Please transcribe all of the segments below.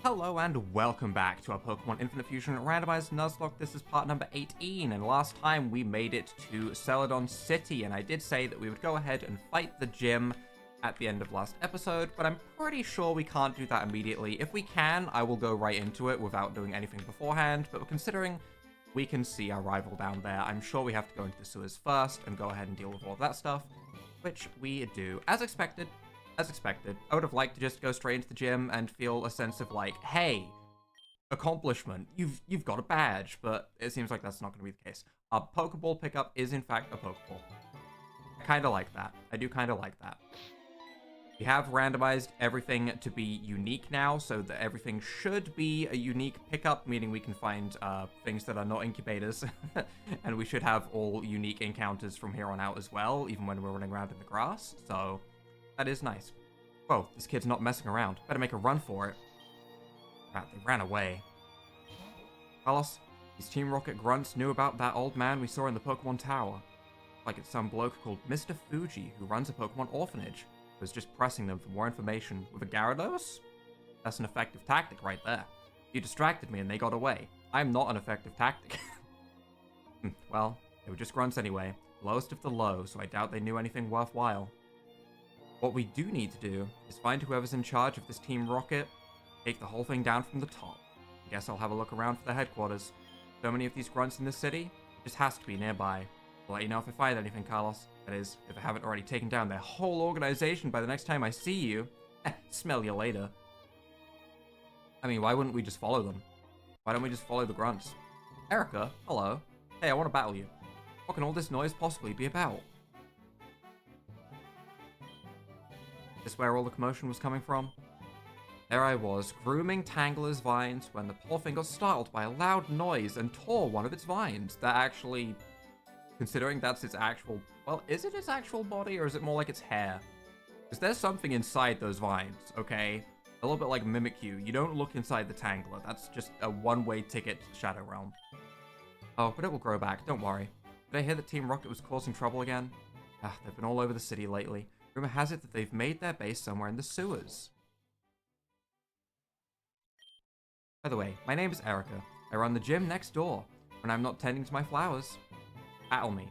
Hello and welcome back to our Pokemon Infinite Fusion Randomized Nuzlocke. This is part number 18, and last time we made it to Celadon City, and I did say that we would go ahead and fight the gym at the end of last episode, but I'm pretty sure we can't do that immediately. If we can, I will go right into it without doing anything beforehand, but considering we can see our rival down there, I'm sure we have to go into the sewers first and go ahead and deal with all of that stuff, which we do. As expected, I would have liked to just go straight into the gym and feel a sense of like, hey, accomplishment, you've got a badge, but it seems like that's not going to be the case. A Pokeball pickup is in fact a Pokeball. I kind of like that. I do kind of like that. We have randomized everything to be unique now, so that everything should be a unique pickup, meaning we can find things that are not incubators, and we should have all unique encounters from here on out as well, even when we're running around in the grass, so that is nice. Whoa, this kid's not messing around. Better make a run for it. Crap, they ran away. Carlos, these Team Rocket grunts knew about that old man we saw in the Pokemon Tower. Like it's some bloke called Mr. Fuji who runs a Pokemon orphanage. Who was just pressing them for more information with a Gyarados? That's an effective tactic right there. You distracted me and they got away. I'm not an effective tactic. Well, they were just grunts anyway. Lowest of the low, so I doubt they knew anything worthwhile. What we do need to do is find whoever's in charge of this Team Rocket, take the whole thing down from the top. I guess I'll have a look around for the headquarters. So many of these grunts in this city, it just has to be nearby. I'll let you know if I find anything, Carlos. That is, if I haven't already taken down their whole organization by the next time I see you. Smell you later. I mean, why wouldn't we just follow them? Why don't we just follow the grunts? Erica, hello. Hey, I want to battle you. What can all this noise possibly be about? Is this where all the commotion was coming from? There I was, grooming Tangler's vines when the poor thing got startled by a loud noise and tore one of its vines. That actually, considering that's its actual, well, is it its actual body or is it more like its hair? Because there's something inside those vines, okay? A little bit like Mimikyu. You don't look inside the Tangler. That's just a one-way ticket to the Shadow Realm. Oh, but it will grow back, don't worry. Did I hear that Team Rocket was causing trouble again? They've been all over the city lately. Rumor has it that they've made their base somewhere in the sewers. By the way, my name is Erica. I run the gym next door. When I'm not tending to my flowers, battle me.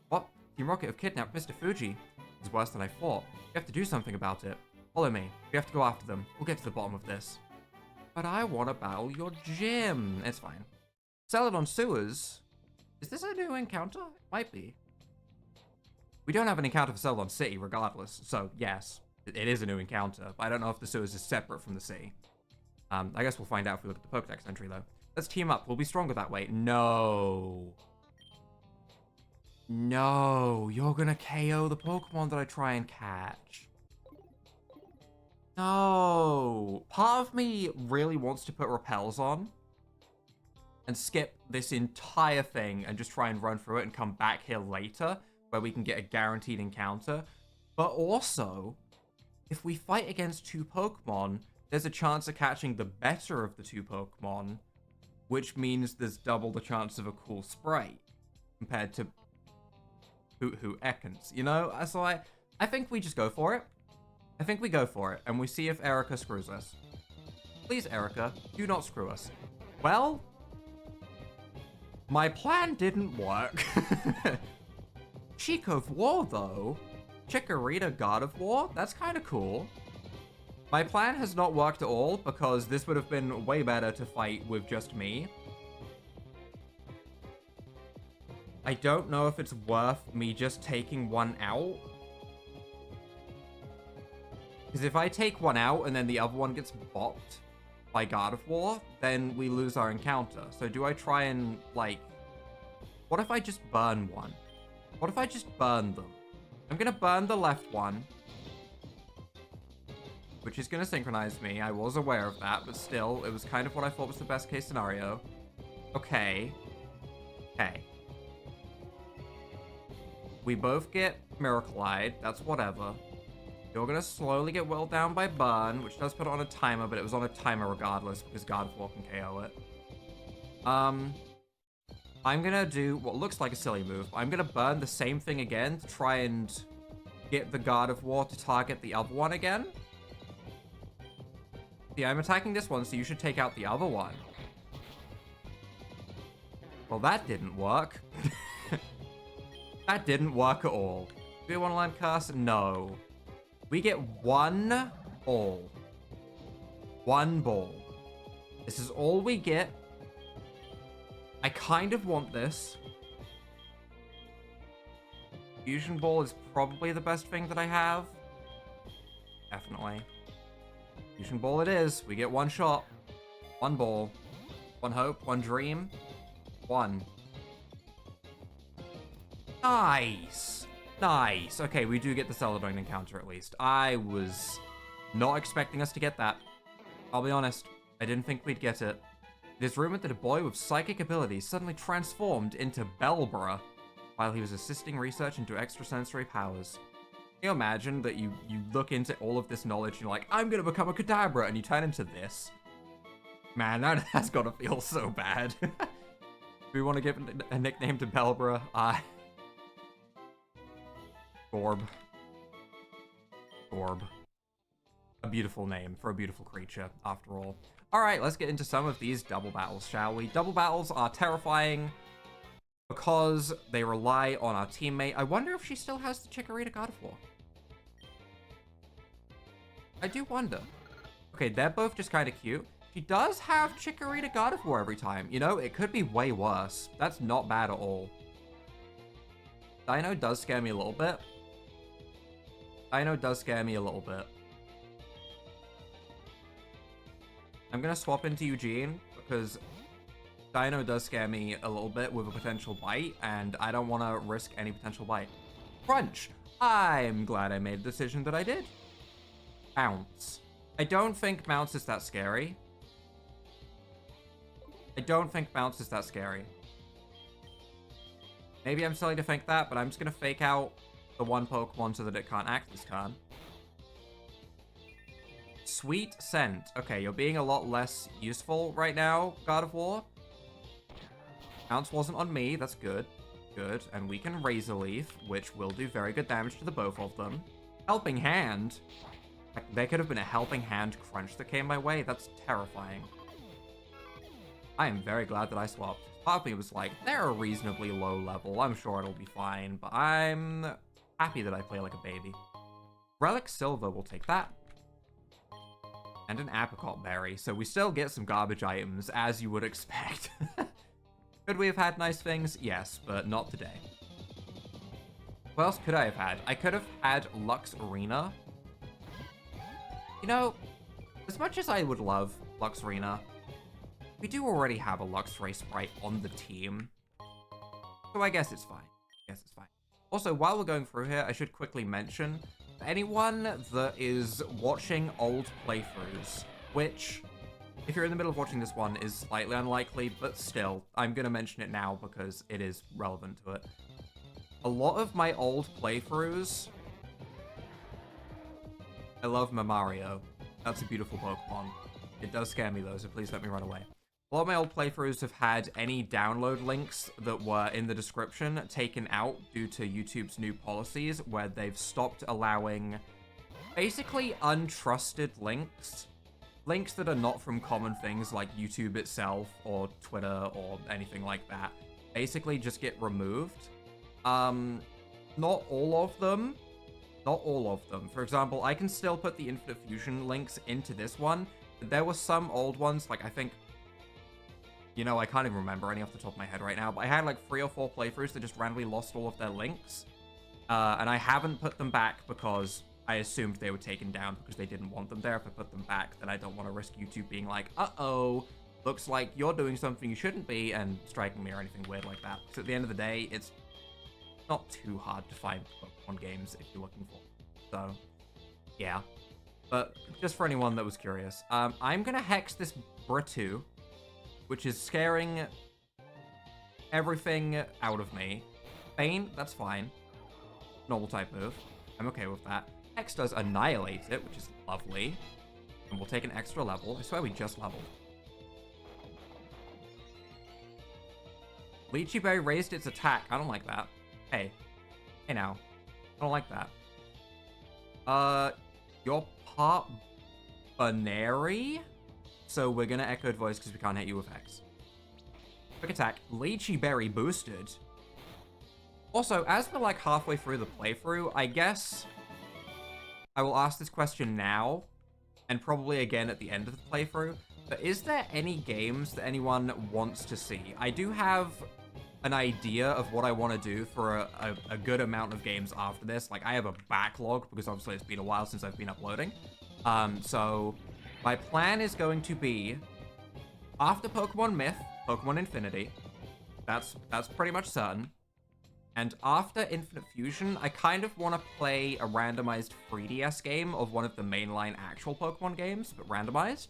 What? Team Rocket have kidnapped Mr. Fuji. It's worse than I thought. We have to do something about it. Follow me. We have to go after them. We'll get to the bottom of this. But I want to battle your gym. It's fine. Celadon sewers? Is this a new encounter? It might be. We don't have an encounter for Celadon City, regardless. So, yes, it is a new encounter. But I don't know if the sewers is separate from the city. I guess we'll find out if we look at the Pokedex entry, though. Let's team up. We'll be stronger that way. No. No. You're gonna KO the Pokemon that I try and catch. No. Part of me really wants to put repels on and skip this entire thing and just try and run through it and come back here later, where we can get a guaranteed encounter. But also, if we fight against two Pokemon, there's a chance of catching the better of the two Pokemon, which means there's double the chance of a cool sprite compared to who Ekans, you know? So I think we just go for it. I think we go for it, and we see if Erica screws us. Please, Erica, do not screw us. Well, my plan didn't work. Cheek of War, though. Chikorita God of War? That's kind of cool. My plan has not worked at all, because this would have been way better to fight with just me. I don't know if it's worth me just taking one out. Because if I take one out and then the other one gets bopped by God of War, then we lose our encounter. So do I try and, like... What if I just burn one? What if I just burn them? I'm gonna burn the left one, which is gonna synchronize me. I was aware of that, but still, it was kind of what I thought was the best case scenario. Okay. Okay. We both get Miracle-Eyed. That's whatever. You're gonna slowly get whittled down by burn, which does put it on a timer, but it was on a timer regardless, because God of War can KO it. I'm gonna do what looks like a silly move. I'm gonna burn the same thing again to try and get the God of War to target the other one again. See, I'm attacking this one, so you should take out the other one. Well, that didn't work. That didn't work at all. Do we want to land curse? No. We get one ball. One ball. This is all we get. I kind of want this. Fusion Ball is probably the best thing that I have. Definitely. Fusion Ball it is. We get one shot. One ball. One hope. One dream. One. Nice. Nice. Okay, we do get the Celadon encounter at least. I was not expecting us to get that. I'll be honest. I didn't think we'd get it. It is rumored that a boy with psychic abilities suddenly transformed into bellbra while he was assisting research into extrasensory powers. Can you imagine that you look into all of this knowledge and you're like, I'm gonna become a kadabra, and you turn into this? Man, that's gotta feel so bad. Do we want to give a nickname to bellbra? Gorb. Gorb. A beautiful name for a beautiful creature, after all. Alright, let's get into some of these double battles, shall we? Double battles are terrifying because they rely on our teammate. I wonder if she still has the Chikorita God of War. I do wonder. Okay, they're both just kind of cute. She does have Chikorita God of War every time. You know, it could be way worse. That's not bad at all. Dino does scare me a little bit. Dino does scare me a little bit. I'm gonna swap into Eugene because Dino does scare me a little bit with a potential bite, and I don't want to risk any potential bite. Crunch! I'm glad I made the decision that I did. Bounce. I don't think Bounce is that scary. I don't think Bounce is that scary. Maybe I'm silly to think that, but I'm just gonna fake out the one Pokemon so that it can't act this turn. Sweet Scent. Okay, you're being a lot less useful right now, God of War. Bounce wasn't on me. That's good. Good. And we can Razor Leaf, which will do very good damage to the both of them. Helping Hand. There could have been a Helping Hand Crunch that came my way. That's terrifying. I am very glad that I swapped. Part of me was like, they're a reasonably low level. I'm sure it'll be fine. But I'm happy that I play like a baby. Relic Silver will take that. And an Apricot Berry. So we still get some garbage items, as you would expect. Could we have had nice things? Yes, but not today. What else could I have had? I could have had Lux Arena. You know, as much as I would love Lux Arena, we do already have a Luxray sprite on the team. So I guess it's fine. Also, while we're going through here, I should quickly mention, for anyone that is watching old playthroughs, which, if you're in the middle of watching this one, is slightly unlikely, but still, I'm going to mention it now because it is relevant to it. A lot of my old playthroughs... I love Mamario. That's a beautiful Pokemon. It does scare me though, so please let me run away. A lot of my old playthroughs have had any download links that were in the description taken out due to YouTube's new policies, where they've stopped allowing basically untrusted links. Links that are not from common things like YouTube itself or Twitter or anything like that. Basically just get removed. Not all of them. Not all of them. For example, I can still put the Infinite Fusion links into this one. But there were some old ones, like I think... You know, I can't even remember any off the top of my head right now, but I had like 3 or 4 playthroughs that just randomly lost all of their links. And I haven't put them back because I assumed they were taken down because they didn't want them there. If I put them back, then I don't want to risk YouTube being like, uh-oh, looks like you're doing something you shouldn't be, and striking me or anything weird like that. So at the end of the day, it's not too hard to find Pokemon games if you're looking for them. So, yeah. But just for anyone that was curious, I'm going to Hex this Britu, which is scaring everything out of me. Bane, that's fine. Normal type move. I'm okay with that. Hex does annihilate it, which is lovely. And we'll take an extra level. I swear we just leveled. Lychee Berry raised its attack. I don't like that. Hey. Hey now. I don't like that. You're part Baneri. So we're gonna Echoed Voice because we can't hit you with Hex. Quick attack. Lychee Berry boosted. Also, as we're like halfway through the playthrough, I guess I will ask this question now, and probably again at the end of the playthrough, but is there any games that anyone wants to see? I do have an idea of what I want to do for a good amount of games after this. Like, I have a backlog, because obviously it's been a while since I've been uploading. So my plan is going to be, after Pokemon Myth, Pokemon Infinity, that's pretty much certain. And after Infinite Fusion, I kind of want to play a randomized 3DS game of one of the mainline actual Pokemon games, but randomized.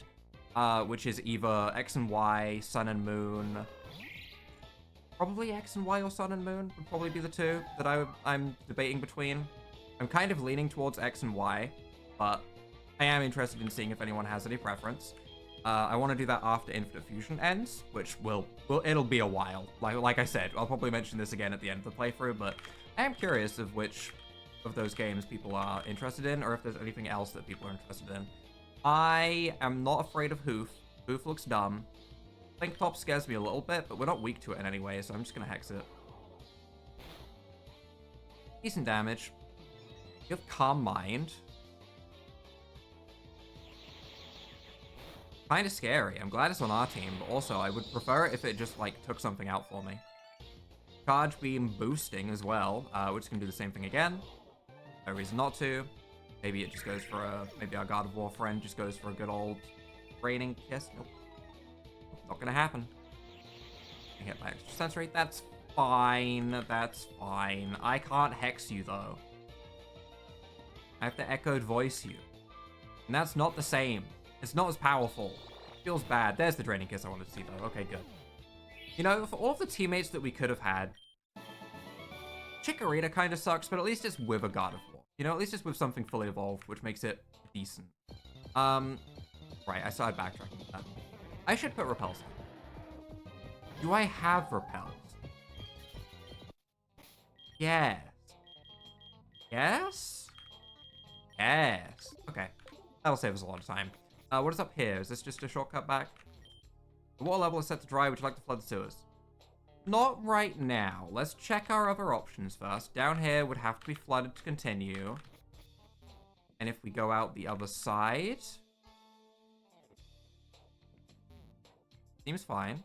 Which is either X and Y, Sun and Moon. Probably X and Y or Sun and Moon would probably be the two that I'm debating between. I'm kind of leaning towards X and Y, but I am interested in seeing if anyone has any preference. I want to do that after Infinite Fusion ends, which it'll be a while. Like I said, I'll probably mention this again at the end of the playthrough, but I am curious of which of those games people are interested in, or if there's anything else that people are interested in. I am not afraid of Hoof. Hoof looks dumb. Link Top scares me a little bit, but we're not weak to it in any way, so I'm just gonna Hex it. Decent damage. You have Calm Mind. Kind of scary. I'm glad it's on our team, but also I would prefer it if it just like took something out for me. Charge Beam boosting as well. We're just gonna do the same thing again. No reason not to. Maybe it just goes for maybe our God of War friend just goes for a good old Raining Kiss. Nope. Not gonna happen. Hit by extra sensory. That's fine. That's fine. I can't Hex you though. I have to Echoed Voice you. And that's not the same. It's not as powerful. Feels bad. There's the Draining Kiss I wanted to see though. Okay, good. You know, for all of the teammates that we could have had, Chikorita kind of sucks, but at least it's with a God of War. You know, at least it's with something fully evolved, which makes it decent. Right, I started backtracking with that. I should put Repels on. Do I have Repels? Yes. Yes? Yes. Okay. That'll save us a lot of time. What is up here? Is this just a shortcut back? The water level is set to dry. Would you like to flood the sewers? Not right now. Let's check our other options first. Down here would have to be flooded to continue. And if we go out the other side... Seems fine.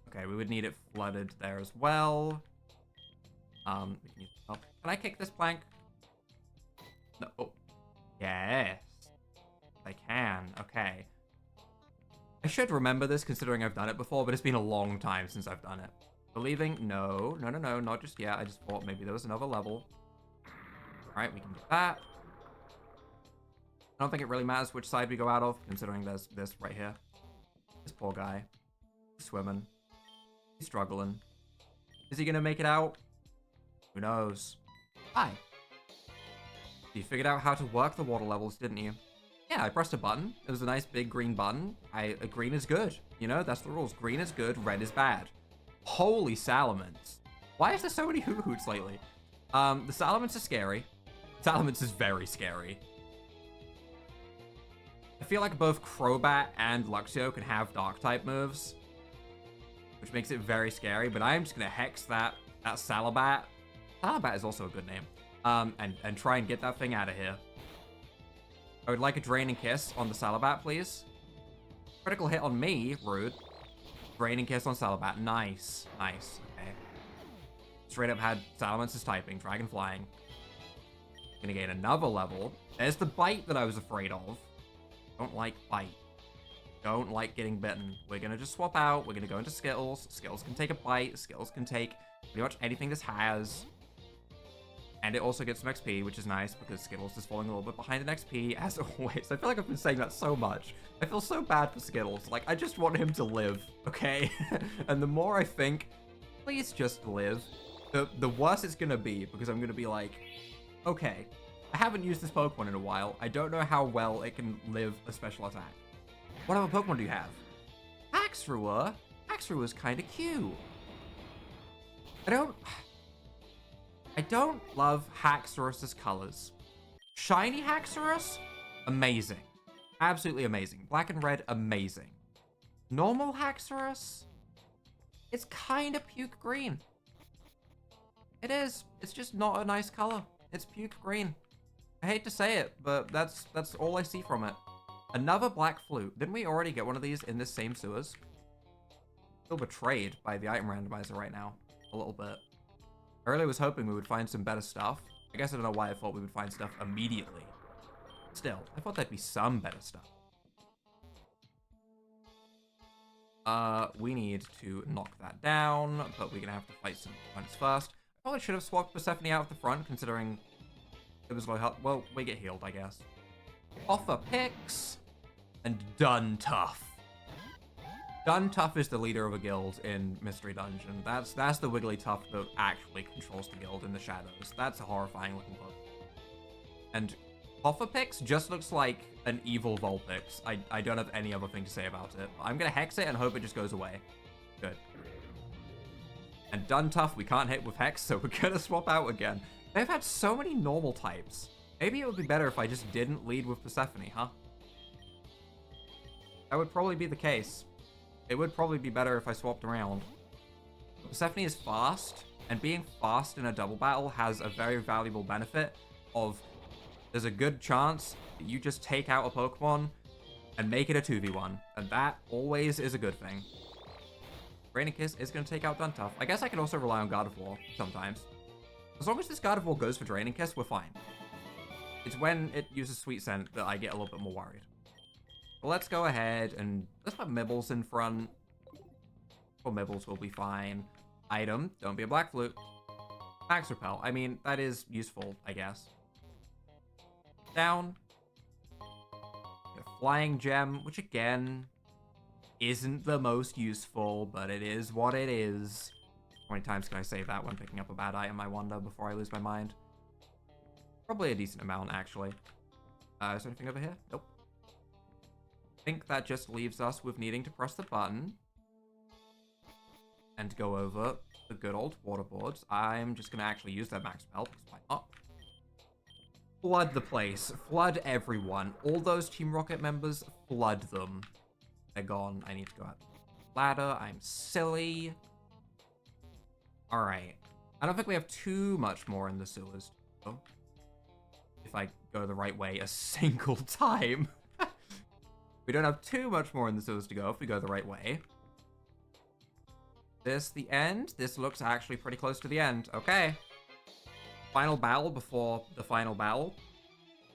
Okay, we would need it flooded there as well. We can use help. Can I kick this plank? No. Oh. Yes. I can. Okay. I should remember this considering I've done it before, but it's been a long time since I've done it. Believing? No. No, no, no. Not just yet. I just thought maybe there was another level. Alright, we can do that. I don't think it really matters which side we go out of, considering there's this right here. This poor guy. He's swimming. He's struggling. Is he gonna make it out? Who knows? Hi. You figured out how to work the water levels, didn't you? Yeah, I pressed a button. It was a nice big green button. Green is good. You know, that's the rules. Green is good, red is bad. Holy Salamence. Why is there so many Hoots lately? The Salamence is scary. Salamence is very scary. I feel like both Crobat and Luxio can have Dark-type moves, which makes it very scary, but I'm just going to Hex that Salabat. Salabat is also a good name. And try and get that thing out of here. I would like a Draining Kiss on the Salabat, please. Critical hit on me, rude. Draining Kiss on Salabat, nice. Nice, okay. Straight up had Salamence's typing, Dragon Flying. Gonna gain another level. There's the Bite that I was afraid of. Don't like Bite. Don't like getting bitten. We're gonna just swap out. We're gonna go into Skittles. Skittles can take a Bite. Skittles can take pretty much anything this has. And it also gets some XP, which is nice because Skittles is falling a little bit behind in XP, as always. I feel like I've been saying that so much. I feel so bad for Skittles. Like, I just want him to live, okay? And the more I think, please just live, the worse it's gonna be, because I'm gonna be like, okay, I haven't used this Pokemon in a while. I don't know how well it can live a special attack. What other Pokemon do you have? Haxorua? Haxorua's kind of cute. I don't love Haxorus's colors. Shiny Haxorus? Amazing. Absolutely amazing. Black and red, amazing. Normal Haxorus? It's kind of puke green. It is. It's just not a nice color. It's puke green. I hate to say it, but that's all I see from it. Another black flute. Didn't we already get one of these in this same sewers? Feel betrayed by the item randomizer right now. A little bit. I really was hoping we would find some better stuff. I guess I don't know why I thought we would find stuff immediately. Still, I thought there'd be some better stuff. We need to knock that down, but we're gonna have to fight some opponents first. I probably should have swapped Persephone out of the front, considering it was low health. Well, we get healed, I guess. Offer picks and Done Tough. Done Tough is the leader of a guild in Mystery Dungeon. That's the Wigglytuff that actually controls the guild in the shadows. That's a horrifying looking book. And Hoffapix just looks like an evil Vulpix. I don't have any other thing to say about it. I'm gonna Hex it and hope it just goes away. Good. And Done Tough we can't hit with Hex, so we're gonna swap out again. They've had so many normal types. Maybe it would be better if I just didn't lead with Persephone, huh? That would probably be the case. It would probably be better if I swapped around. But Persephone is fast, and being fast in a double battle has a very valuable benefit of there's a good chance that you just take out a Pokemon and make it a 2v1, and that always is a good thing. Raining Kiss is going to take out Done Tough. I guess I can also rely on God of War sometimes. As long as this God of War goes for Draining Kiss, we're fine. It's when it uses Sweet Scent that I get a little bit more worried. But let's go ahead and let's put Mibbles in front. Well, Mibbles will be fine. Item, don't be a Black Flute. Max Repel, I mean, that is useful, I guess. Down. Flying Gem, which again, isn't the most useful, but it is what it is. How many times can I say that when picking up a bad item, I wonder, before I lose my mind? Probably a decent amount, actually. Is there anything over here? Nope. I think that just leaves us with needing to press the button and go over the good old water boards. I'm just going to actually use that max spell, because why not? Flood the place. Flood everyone. All those Team Rocket members, flood them. They're gone. I need to go out the ladder. I'm silly. Alright. I don't think we have too much more in the sewers. Oh. If I go the right way a single time. We don't have too much more in the sewers to go if we go the right way. This the end? This looks actually pretty close to the end. Okay. Final battle before the final battle.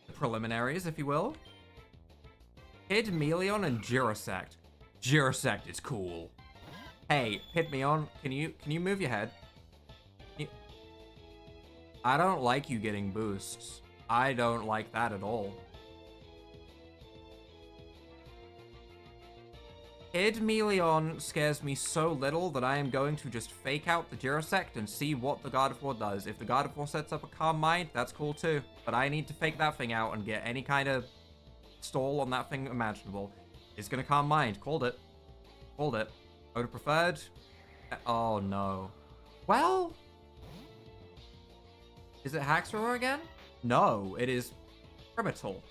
The preliminaries, if you will. Pidmealion and Girasect. Girasect is cool. Hey, Pidmealion, can you move your head? I don't like you getting boosts. I don't like that at all. Pidmealion scares me so little that I am going to just fake out the Girasect and see what the God of War does. If the God of War sets up a Calm Mind, that's cool too. But I need to fake that thing out and get any kind of stall on that thing imaginable. It's gonna Calm Mind. Called it. Called it. I would have preferred... Oh no. Well... Is it Haxorus again? No, it is Primital.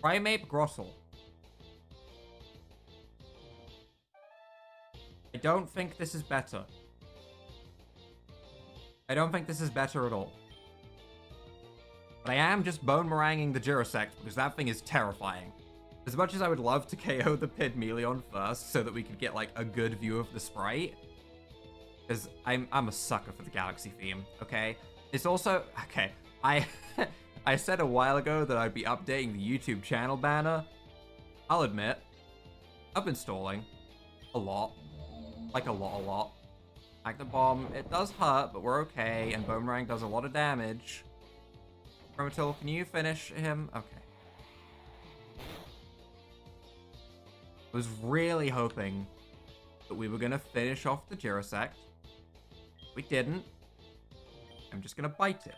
Primeape Grottle. I don't think this is better. I don't think this is better at all. But I am just bone meringuing the Girasect because that thing is terrifying. As much as I would love to KO the Pidmealion first so that we could get like a good view of the sprite. Because I'm a sucker for the Galaxy theme, okay? It's also, okay, I said a while ago that I'd be updating the YouTube channel banner. I'll admit, I've been stalling a lot. Like a lot. Magnet Bomb, it does hurt, but we're okay, and Boomerang does a lot of damage. Primital, can you finish him? Okay. I was really hoping that we were gonna finish off the Girasect. We didn't. I'm just gonna bite it.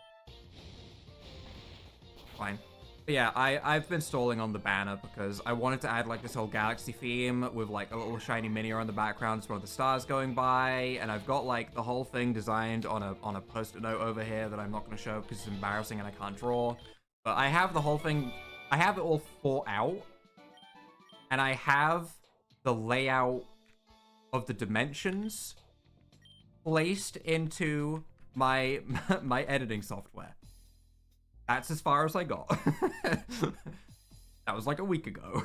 Fine. But yeah, I've been stalling on the banner because I wanted to add like this whole galaxy theme with like a little shiny miniature in the background, some of the stars going by, and I've got like the whole thing designed on a post-it note over here that I'm not going to show because it's embarrassing and I can't draw. But I have the whole thing I have it all thought out, and I have the layout of the dimensions placed into my my editing software. That's as far as I got. That was like a week ago.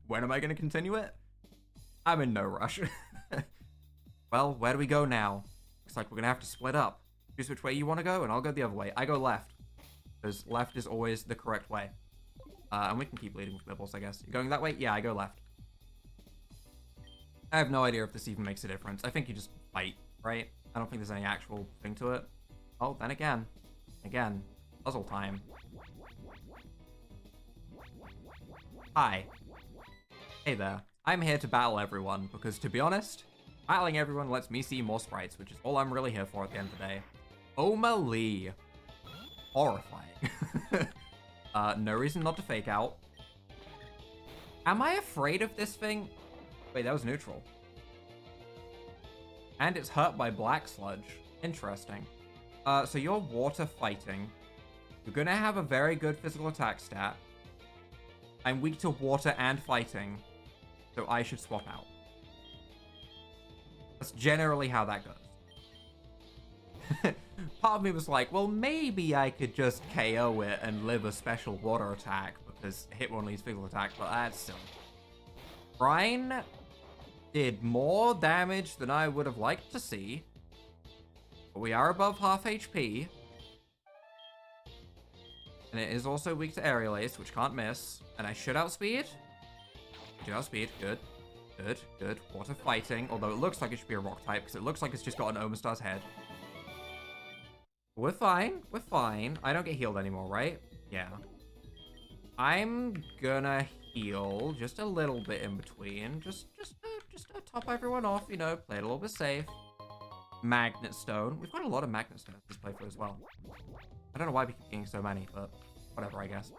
When am I going to continue it? I'm in no rush. Well, where do we go now? Looks like we're going to have to split up. Choose which way you want to go, and I'll go the other way. I go left, because left is always the correct way. And we can keep leading with Bibbles, I guess. You're going that way? Yeah, I go left. I have no idea if this even makes a difference. I think you just fight, right? I don't think there's any actual thing to it. Oh, then again. Again. Puzzle time. Hi. Hey there. I'm here to battle everyone, because to be honest, battling everyone lets me see more sprites, which is all I'm really here for at the end of the day. Oma Lee. Horrifying. No reason not to fake out. Am I afraid of this thing? Wait, that was neutral. And it's hurt by black sludge. Interesting. So you're water fighting. You're gonna have a very good physical attack stat. I'm weak to water and fighting, so I should swap out. That's generally how that goes. Part of me was like, well, maybe I could just KO it and live a special water attack because hit one leads physical attack, but that's silly. Brine did more damage than I would have liked to see, but we are above half HP. And it is also weak to Aerial Ace, which can't miss. And I should outspeed. Should outspeed. Good. Good. Good. Water fighting. Although it looks like it should be a rock type, because it looks like it's just got an Omastar's head. We're fine. We're fine. I don't get healed anymore, right? Yeah. I'm gonna heal just a little bit in between. Just to top everyone off, you know, play it a little bit safe. Magnet Stone. We've got a lot of Magnet Stones this playthrough as well. I don't know why we keep getting so many, but whatever, I guess.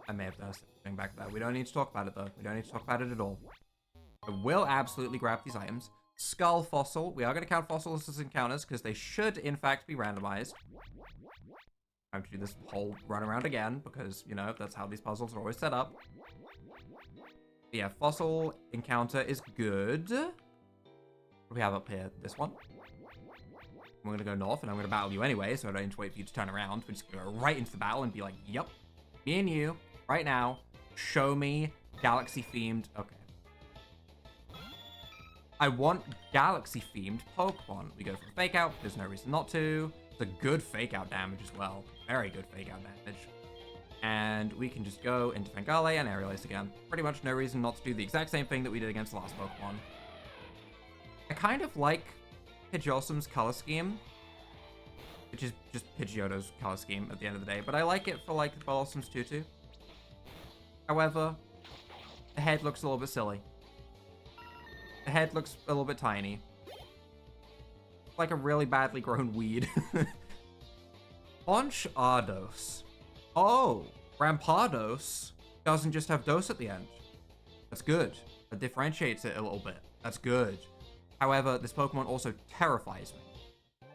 I may have done something back there. We don't need to talk about it, though. We don't need to talk about it at all. I will absolutely grab these items. Skull Fossil. We are going to count fossils as encounters, because they should, in fact, be randomized. Time to do this whole run around again, because, you know, that's how these puzzles are always set up. Yeah, fossil encounter is good. What do we have up here? This one. We're going to go north, and I'm going to battle you anyway, so I don't need to wait for you to turn around. We're just going to go right into the battle and be like, yep, me and you, right now, show me galaxy-themed. Okay. I want galaxy-themed Pokemon. We go for a fake out. There's no reason not to. It's a good fake out damage as well. Very good fake out damage. And we can just go into Fangale and Aerial Ace again. Pretty much no reason not to do the exact same thing that we did against the last Pokemon. I kind of like Pidgeossum's color scheme, which is just Pidgeotto's color scheme at the end of the day, but I like it for, like, Bellosum's Tutu. However, the head looks a little bit silly. The head looks a little bit tiny. Like a really badly grown weed. Ponch Ardos. Oh, Rampardos doesn't just have Dos at the end. That's good. That differentiates it a little bit. That's good. However, this Pokemon also terrifies me.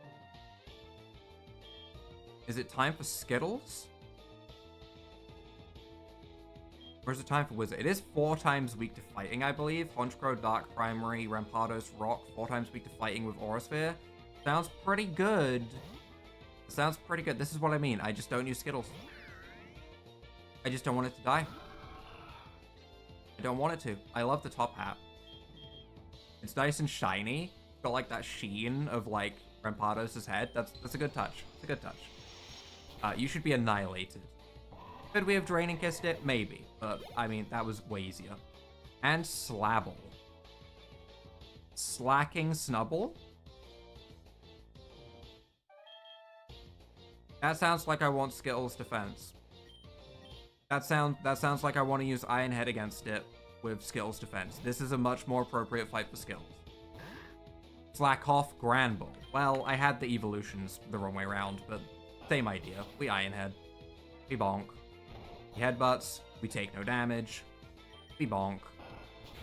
Is it time for Skittles? Or is it time for Wizard? It is 4 times weak to fighting, I believe. Honchkrow, Dark Primary, Rampardos, Rock, 4 times weak to fighting with Aura Sphere. Sounds pretty good. Sounds pretty good. This is what I mean. I just don't use Skittles. I just don't want it to die. I don't want it to. I love the top hat. It's nice and shiny. It's got like that sheen of like Rampardos' head. That's a good touch. It's a good touch. You should be annihilated. Could we have Draining Kissed it? Maybe. But I mean, that was way easier. And Slabble. Slacking Snubble? That sounds like I want Skittles defense. That sounds like I want to use Iron Head against it with Skittles defense. This is a much more appropriate fight for Skittles. Slack off Granbull. Well, I had the evolutions the wrong way around, but same idea. We Iron Head. We bonk. We headbutts. We take no damage. We bonk.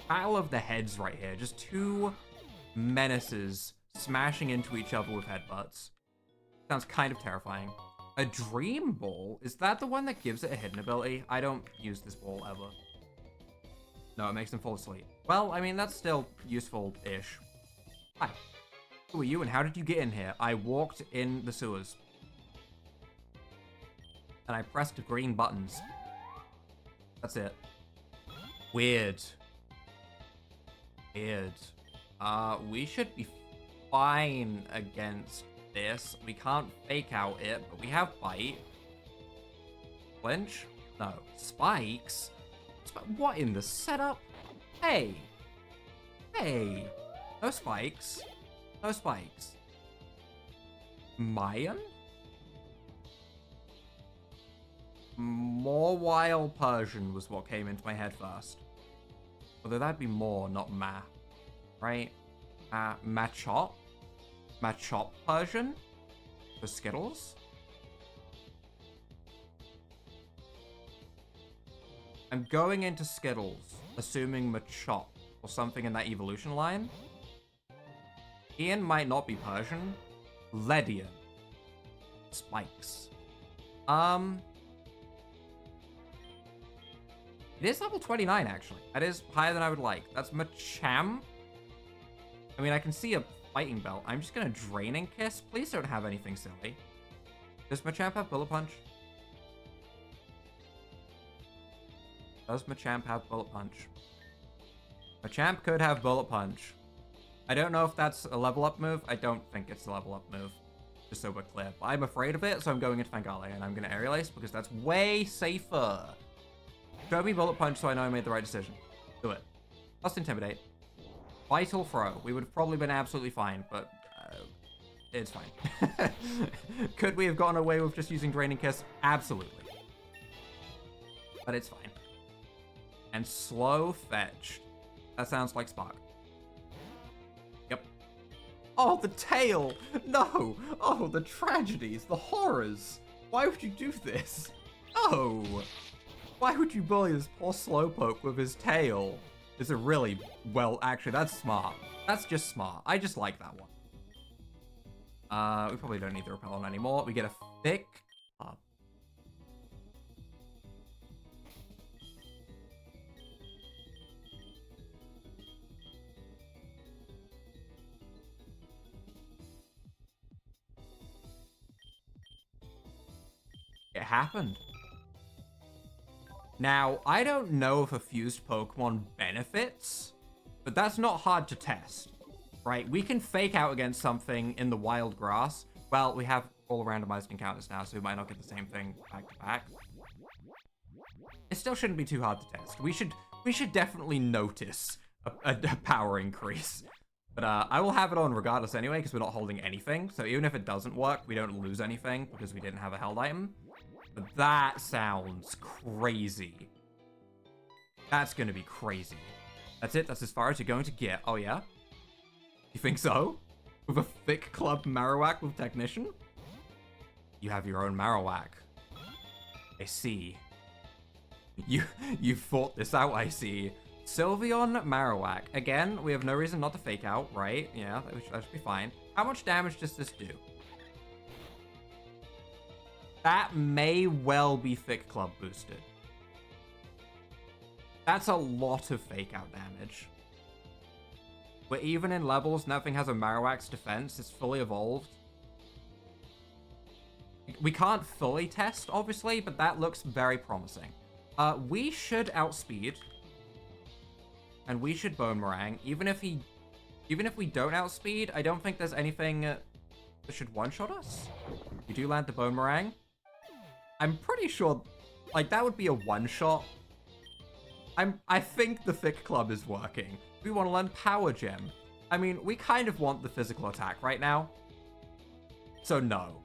Battle of the heads right here. Just two menaces smashing into each other with headbutts. Sounds kind of terrifying. A dream ball? Is that the one that gives it a hidden ability? I don't use this ball ever. No, it makes them fall asleep. Well, I mean, that's still useful-ish. Hi. Who are you and how did you get in here? I walked in the sewers. And I pressed green buttons. That's it. Weird. Weird. We should be fine against this. We can't fake out it, but we have bite. Flinch? No. Spikes? What in the setup? Hey. Hey. No spikes. No spikes. Mayan? More Wild Persian was what came into my head first. Although that'd be more, not Ma. Right? Machop? Machop Persian? For Skittles? I'm going into Skittles, assuming Machop or something in that evolution line. Ian might not be Persian. Ledian. Spikes. It is level 29, actually. That is higher than I would like. That's Machamp. I mean, I can see a fighting belt. I'm just gonna Draining Kiss. Please don't have anything silly. Does Machamp have Bullet Punch? Does Machamp have Bullet Punch? Machamp could have Bullet Punch. I don't know if that's a level up move. I don't think it's a level up move. Just so we're clear. But I'm afraid of it, so I'm going into Fangale, and I'm gonna Aerial Ace because that's way safer. Show me Bullet Punch so I know I made the right decision. Do it. Plus Intimidate. Vital Throw. We would have probably been absolutely fine, but it's fine. Could we have gotten away with just using Draining Kiss? Absolutely. But it's fine. And Slow Fetched. That sounds like Spark. Yep. Oh, the tail! No! Oh, the tragedies, the horrors! Why would you do this? Oh! Why would you bully this poor Slowpoke with his tail? Is it really... Well, actually, that's smart. That's just smart. I just like that one. We probably don't need the Repellent anymore. We get a thick... It happened. Now, I don't know if a fused Pokemon benefits, but that's not hard to test, right? We can fake out against something in the wild grass. Well, we have all randomized encounters now, so we might not get the same thing back to back. It still shouldn't be too hard to test. We should definitely notice a power increase. But I will have it on regardless anyway, because we're not holding anything. So even if it doesn't work, we don't lose anything because we didn't have a held item. But that sounds crazy. That's going to be crazy. That's it. That's as far as you're going to get. Oh, yeah? You think so? With a thick club Marowak with Technician? You have your own Marowak. I see. You fought this out, I see. Sylveon Marowak. Again, we have no reason not to fake out, right? Yeah, that should be fine. How much damage does this do? That may well be Thick Club boosted. That's a lot of fake out damage. But even in levels, nothing has a Marowak's defense. It's fully evolved. We can't fully test, obviously, but that looks very promising. We should outspeed. And we should Bone Meringue. Even if we don't outspeed, I don't think there's anything that should one-shot us. We do land the Bone Meringue. I'm pretty sure, like, that would be a one-shot. I think the Thick Club is working. We want to learn Power Gem. I mean, we kind of want the physical attack right now. So no.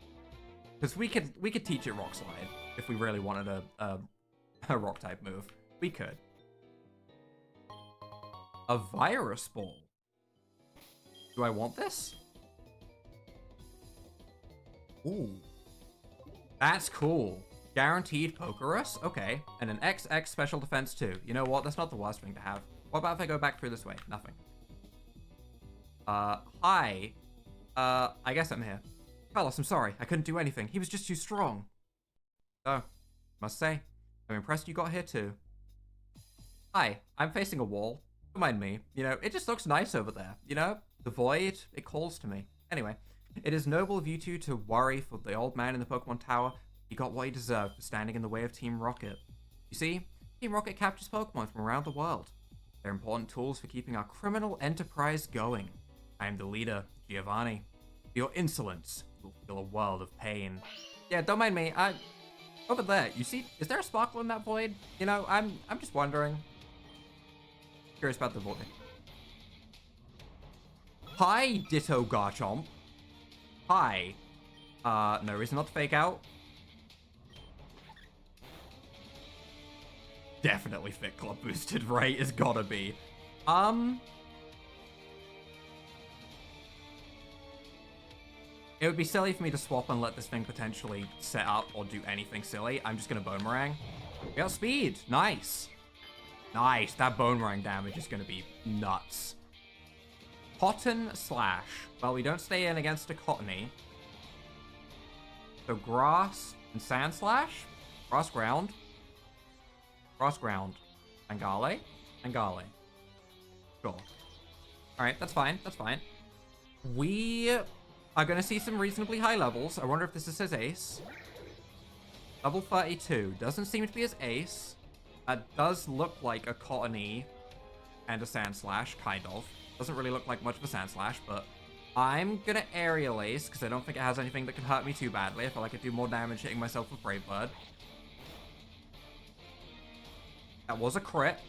Because we could teach it Rock Slide if we really wanted a Rock-type move. We could. A Virus Ball. Do I want this? Ooh. That's cool. Guaranteed Pokerus? Okay. And an XX special defense too. You know what? That's not the worst thing to have. What about if I go back through this way? Nothing. Hi. I guess I'm here. Carlos, I'm sorry. I couldn't do anything. He was just too strong. So, must say, I'm impressed you got here too. Hi, I'm facing a wall. Don't mind me. You know, it just looks nice over there. You know, the void, it calls to me. Anyway, it is noble of you two to worry for the old man in the Pokemon Tower. He got what he deserved for standing in the way of Team Rocket. You see, Team Rocket captures Pokemon from around the world. They're important tools for keeping our criminal enterprise going. I am the leader, Giovanni. For your insolence, you'll feel a world of pain. Yeah, don't mind me. Over there, you see, is there a sparkle in that void? You know, I'm just wondering. Curious about the void. Hi, Ditto Garchomp. Hi. No reason not to fake out. Definitely Fit Club boosted, right? It's gotta be. It would be silly for me to swap and let this thing potentially set up or do anything silly. I'm just gonna Boomerang. We got speed. Nice. Nice. That Boomerang damage is gonna be nuts. Cotton Slash. Well, we don't stay in against a Cottony. So Grass and Sand Slash. Grass Ground. Grass Ground. Angale. Angale. Sure. Alright, that's fine. That's fine. We are going to see some reasonably high levels. I wonder if this is his ace. Level 32. Doesn't seem to be his ace. Does look like a Cottony and a Sand Slash, kind of. Doesn't really look like much of a Sand Slash, but I'm going to Aerial Ace because I don't think it has anything that can hurt me too badly. I feel like I do more damage hitting myself with Brave Bird. That was a crit.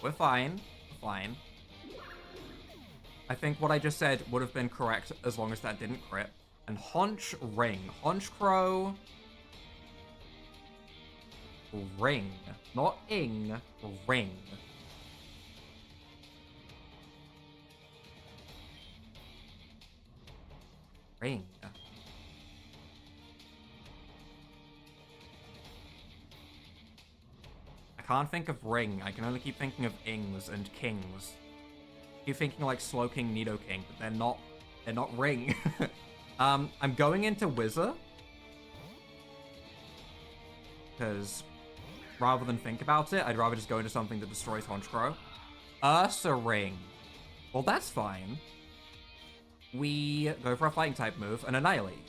We're fine. We're fine. I think what I just said would have been correct as long as that didn't crit. And Haunch Ring. Haunch Crow. Ring. Not ing. Ring. Ring. I can't think of ring. I can only keep thinking of ings and kings. Keep thinking like Slowking, Nidoking, but they're not ring. I'm going into Wizard. Because rather than think about it, I'd rather just go into something that destroys Honchkrow. Ursaring. Well, that's fine. We go for a fighting type move and Annihilate.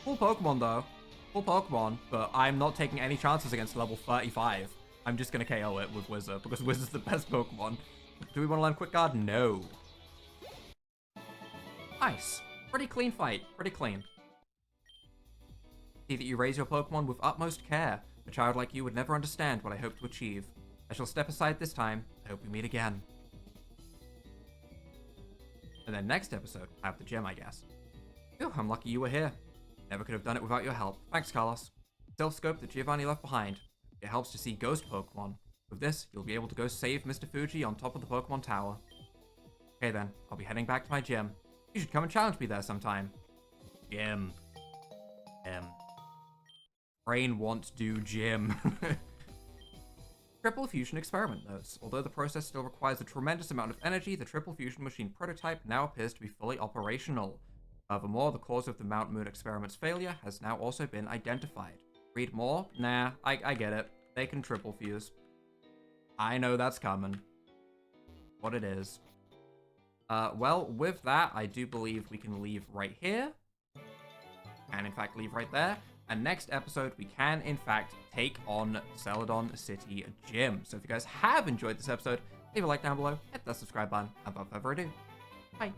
Cool Pokemon though. Cool Pokemon, but I'm not taking any chances against level 35. I'm just going to KO it with Wizard, because Wizard's the best Pokemon. Do we want to learn Quick Guard? No. Nice. Pretty clean fight. Pretty clean. See that you raise your Pokemon with utmost care. A child like you would never understand what I hope to achieve. I shall step aside this time. I hope we meet again. And then next episode, I have the gym, I guess. Phew, I'm lucky you were here. Never could have done it without your help. Thanks, Carlos. Self-scope that Giovanni left behind. It helps to see ghost Pokemon. With this, you'll be able to go save Mr. Fuji on top of the Pokemon Tower. Okay then, I'll be heading back to my gym. You should come and challenge me there sometime. Gym. Brain wants do gym. Triple Fusion Experiment notes. Although the process still requires a tremendous amount of energy, the Triple Fusion machine prototype now appears to be fully operational. Furthermore, the cause of the Mount Moon experiment's failure has now also been identified. Read more? Nah, I get it. They can triple fuse. I know that's coming. What it is. Well, with that, I do believe we can leave right here. And in fact, leave right there. And next episode, we can, in fact, take on Celadon City Gym. So if you guys have enjoyed this episode, leave a like down below, hit that subscribe button, and without further ado, bye.